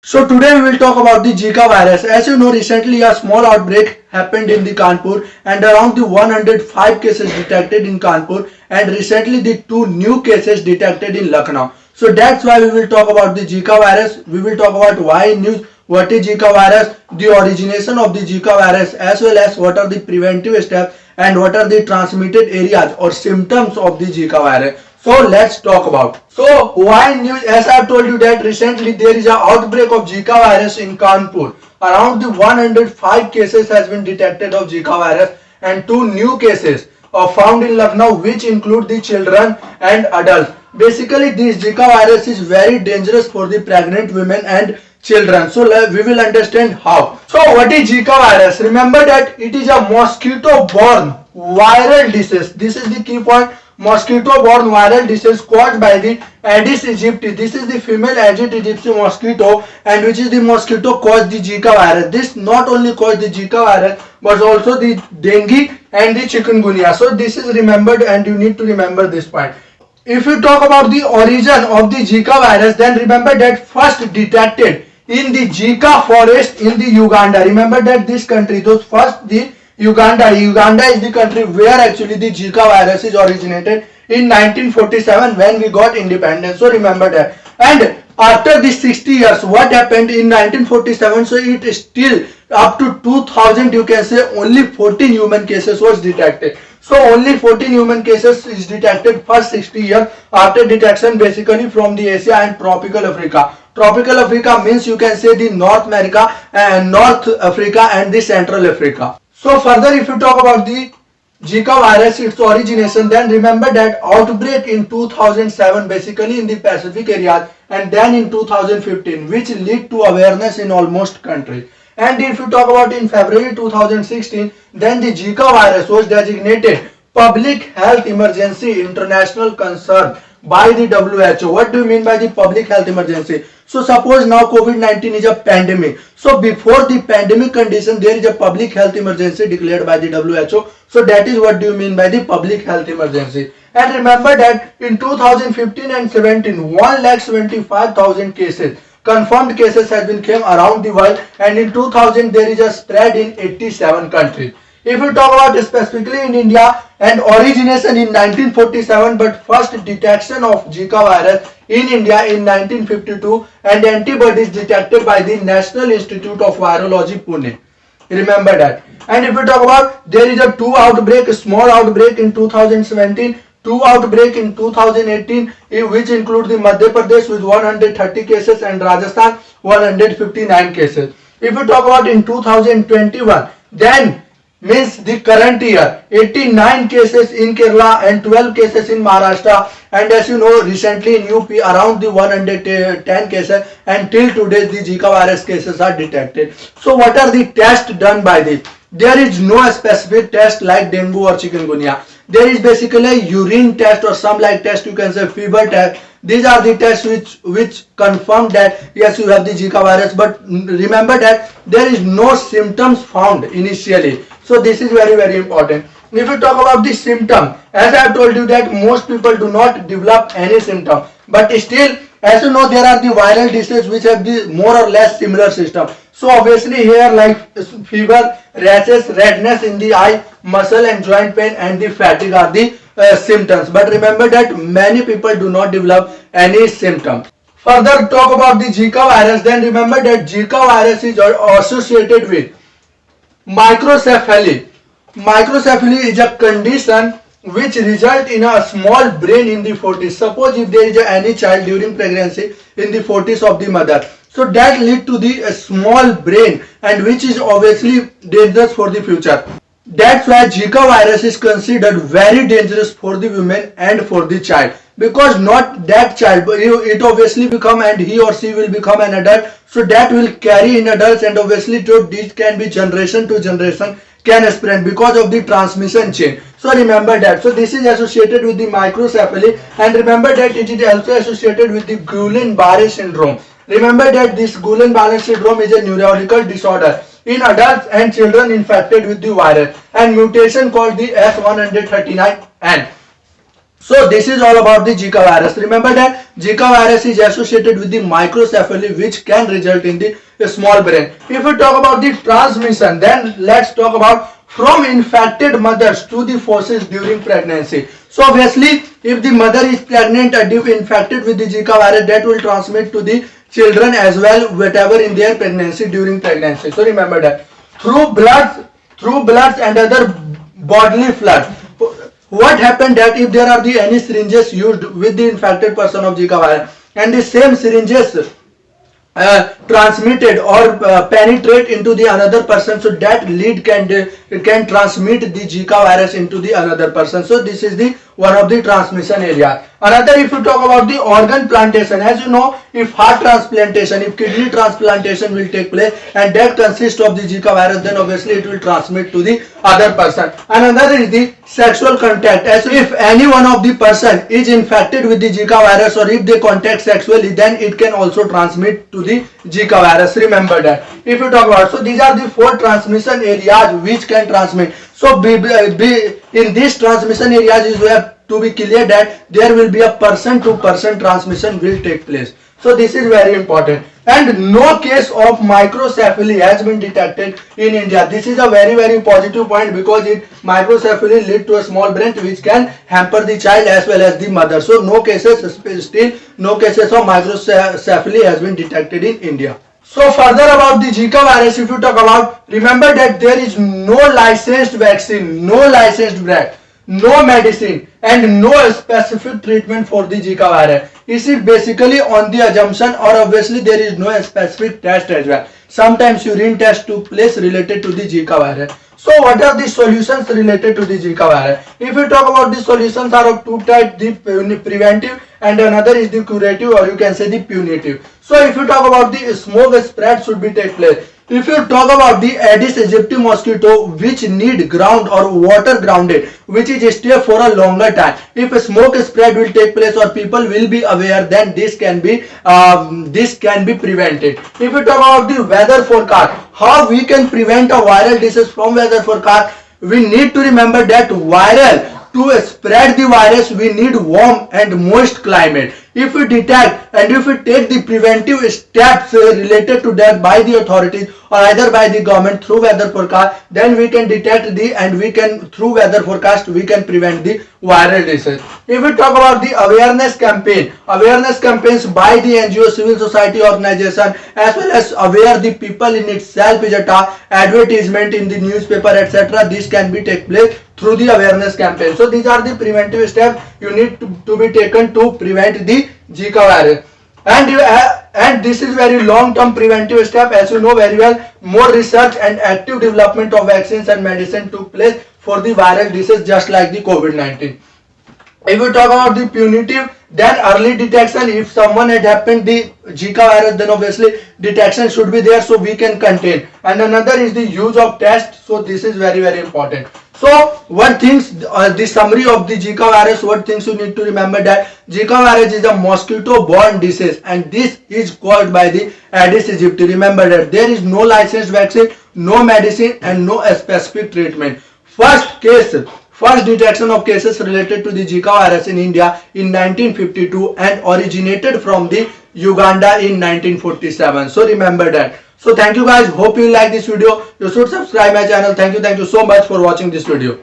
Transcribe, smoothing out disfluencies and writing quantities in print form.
So today we will talk about the Zika virus. As you know, recently a small outbreak happened in the Kanpur and around the 105 cases detected in Kanpur and recently the two new cases detected in Lucknow. So that's why we will talk about the Zika virus. We will talk about why news, what is Zika virus, the origination of the Zika virus, as well as what are the preventive steps and what are the transmitted areas or symptoms of the Zika virus. So let's talk about. So why news? As I have told you that recently there is an outbreak of Zika virus in Kanpur. Around the 105 cases has been detected of Zika virus and two new cases are found in Lucknow, which include the children and adults. Basically, this Zika virus is very dangerous for the pregnant women and children. So we will understand how. So what is Zika virus? Remember that it is a mosquito-borne viral disease. This is the key point. Mosquito-borne viral disease caused by the Aedes aegypti. This is the female Aedes aegypti mosquito, and which is the mosquito caused the Zika virus. This not only caused the Zika virus but also the dengue and the chikungunya. So this is remembered, and you need to remember this point. If you talk about the origin of the Zika virus, then remember that first detected in the Zika forest in the Uganda. Remember that this country, those first the Uganda is the country where actually the Zika virus is originated in 1947 when we got independence. So remember that. And after the 60 years, what happened in 1947? So it is still up to 2000, you can say only 14 human cases was detected. So only 14 human cases is detected first 60 years after detection, basically from the Asia and tropical Africa. Tropical Africa means you can say the North America and North Africa and the Central Africa. So further, if you talk about the Zika virus, its origination, then remember that outbreak in 2007 basically in the Pacific area, and then in 2015, which lead to awareness in almost countries. And if you talk about in February 2016, then the Zika virus was designated public health emergency international concern by the WHO. What do you mean by the public health emergency? So suppose now COVID-19 is a pandemic. So before the pandemic condition, there is a public health emergency declared by the WHO. So that is what do you mean by the public health emergency. And remember that in 2015 and 17, 1,75,000 cases, confirmed cases has been came around the world, and in 2000 there is a spread in 87 countries. If we talk about specifically in India, and origination in 1947, but first detection of Zika virus in India in 1952, and antibodies detected by the National Institute of Virology, Pune. Remember that. And if we talk about, there is a two outbreak, a small outbreak in 2017, two outbreak in 2018, which include the Madhya Pradesh with 130 cases and Rajasthan 159 cases. If we talk about in 2021, then means the current year, 89 cases in Kerala and 12 cases in Maharashtra, and as you know recently in UP around the 110 cases, and till today the Zika virus cases are detected. So what are the tests done by this? There is no specific test like dengue or chikungunya. There is basically a urine test or some like test, you can say fever test. These are the tests which confirm that yes, you have the Zika virus, but remember that there is no symptoms found initially. So this is very important. If you talk about the symptom, as I have told you that most people do not develop any symptom, but still, as you know, there are the viral diseases which have the more or less similar system. So obviously here like fever, rashes, redness in the eye, muscle and joint pain, and the fatigue are the symptoms. But remember that many people do not develop any symptom. Further talk about the Zika virus, then remember that Zika virus is associated with microcephaly. Microcephaly is a condition which result in a small brain in the 40s. Suppose if there is any child during pregnancy in the 40s of the mother, so that lead to the small brain, and which is obviously dangerous for the future. That's why Zika virus is considered very dangerous for the women and for the child, because not that child, but it obviously become, and he or she will become an adult, so that will carry in adults, and obviously this can be generation to generation can spread because of the transmission chain. So remember that. So this is associated with the microcephaly, and remember that it is also associated with the Guillain-Barré syndrome. Remember that this Guillain-Barré syndrome is a neurological disorder in adults and children infected with the virus, and mutation called the S139N. So this is all about the Zika virus. Remember that Zika virus is associated with the microcephaly, which can result in the small brain. If we talk about the transmission, then let's talk about from infected mothers to the feces during pregnancy. So obviously, if the mother is pregnant and if infected with the Zika virus, that will transmit to the children as well, whatever in their pregnancy during pregnancy. So remember that through bloods and other bodily fluids. What happened that if there are any syringes used with the infected person of Zika virus and the same syringes transmitted or penetrate into the another person, so that lead can transmit the Zika virus into the another person. So this is the one of the transmission area. Another, if you talk about the organ plantation, as you know, if heart transplantation, if kidney transplantation will take place and that consists of the Zika virus, then obviously it will transmit to the other person. Another is the sexual contact, as if any one of the person is infected with the Zika virus or if they contact sexually, then it can also transmit to the Zika virus. Remember that. If you talk about, so these are the 4 transmission areas which can transmit. So in these transmission areas, you have to be clear that there will be a person to person transmission will take place. So this is very important. And no case of microcephaly has been detected in India. This is a very positive point because microcephaly lead to a small brain which can hamper the child as well as the mother. So no cases of microcephaly has been detected in India. So further about the Zika virus, if you talk about, remember that there is no licensed vaccine, no licensed drug, no medicine and no specific treatment for the Zika virus. Is it basically on the assumption, or obviously there is no specific test as well. Sometimes urine test took place related to the Zika virus. So what are the solutions related to the Zika virus? If you talk about the solutions are of 2 types, the preventive and another is the curative, or you can say the punitive. So if you talk about the smoke spread should be take place. If you talk about the Aedes aegypti mosquito which need ground or water grounded, which is stay for a longer time, if a smoke spread will take place or people will be aware, then this can be prevented. If you talk about the weather forecast, how we can prevent a viral disease from weather forecast, we need to remember that to spread the virus we need warm and moist climate. If we detect and if we take the preventive steps related to that by the authorities or either by the government through weather forecast, then we can detect through weather forecast we can prevent the viral disease. If we talk about the awareness campaigns by the NGO, civil society organization, as well as aware the people in itself is a advertisement in the newspaper, etc. This can be take place through the awareness campaign. So these are the preventive steps you need to be taken to prevent the Zika virus. And this is very long-term preventive step. As you know very well, more research and active development of vaccines and medicine took place for the viral disease just like the COVID-19. If we talk about the punitive, then early detection. If someone had happened the Zika virus, then obviously detection should be there so we can contain. And another is the use of test. So this is very important. So what things, the summary of the Zika virus, what things you need to remember that Zika virus is a mosquito borne disease and this is caused by the Aedes aegypti. Remember that there is no licensed vaccine, no medicine and no specific treatment. First detection of cases related to the Zika virus in India in 1952 and originated from the Uganda in 1947. So remember that. So thank you guys. Hope you like this video. You should subscribe my channel. Thank you so much for watching this video.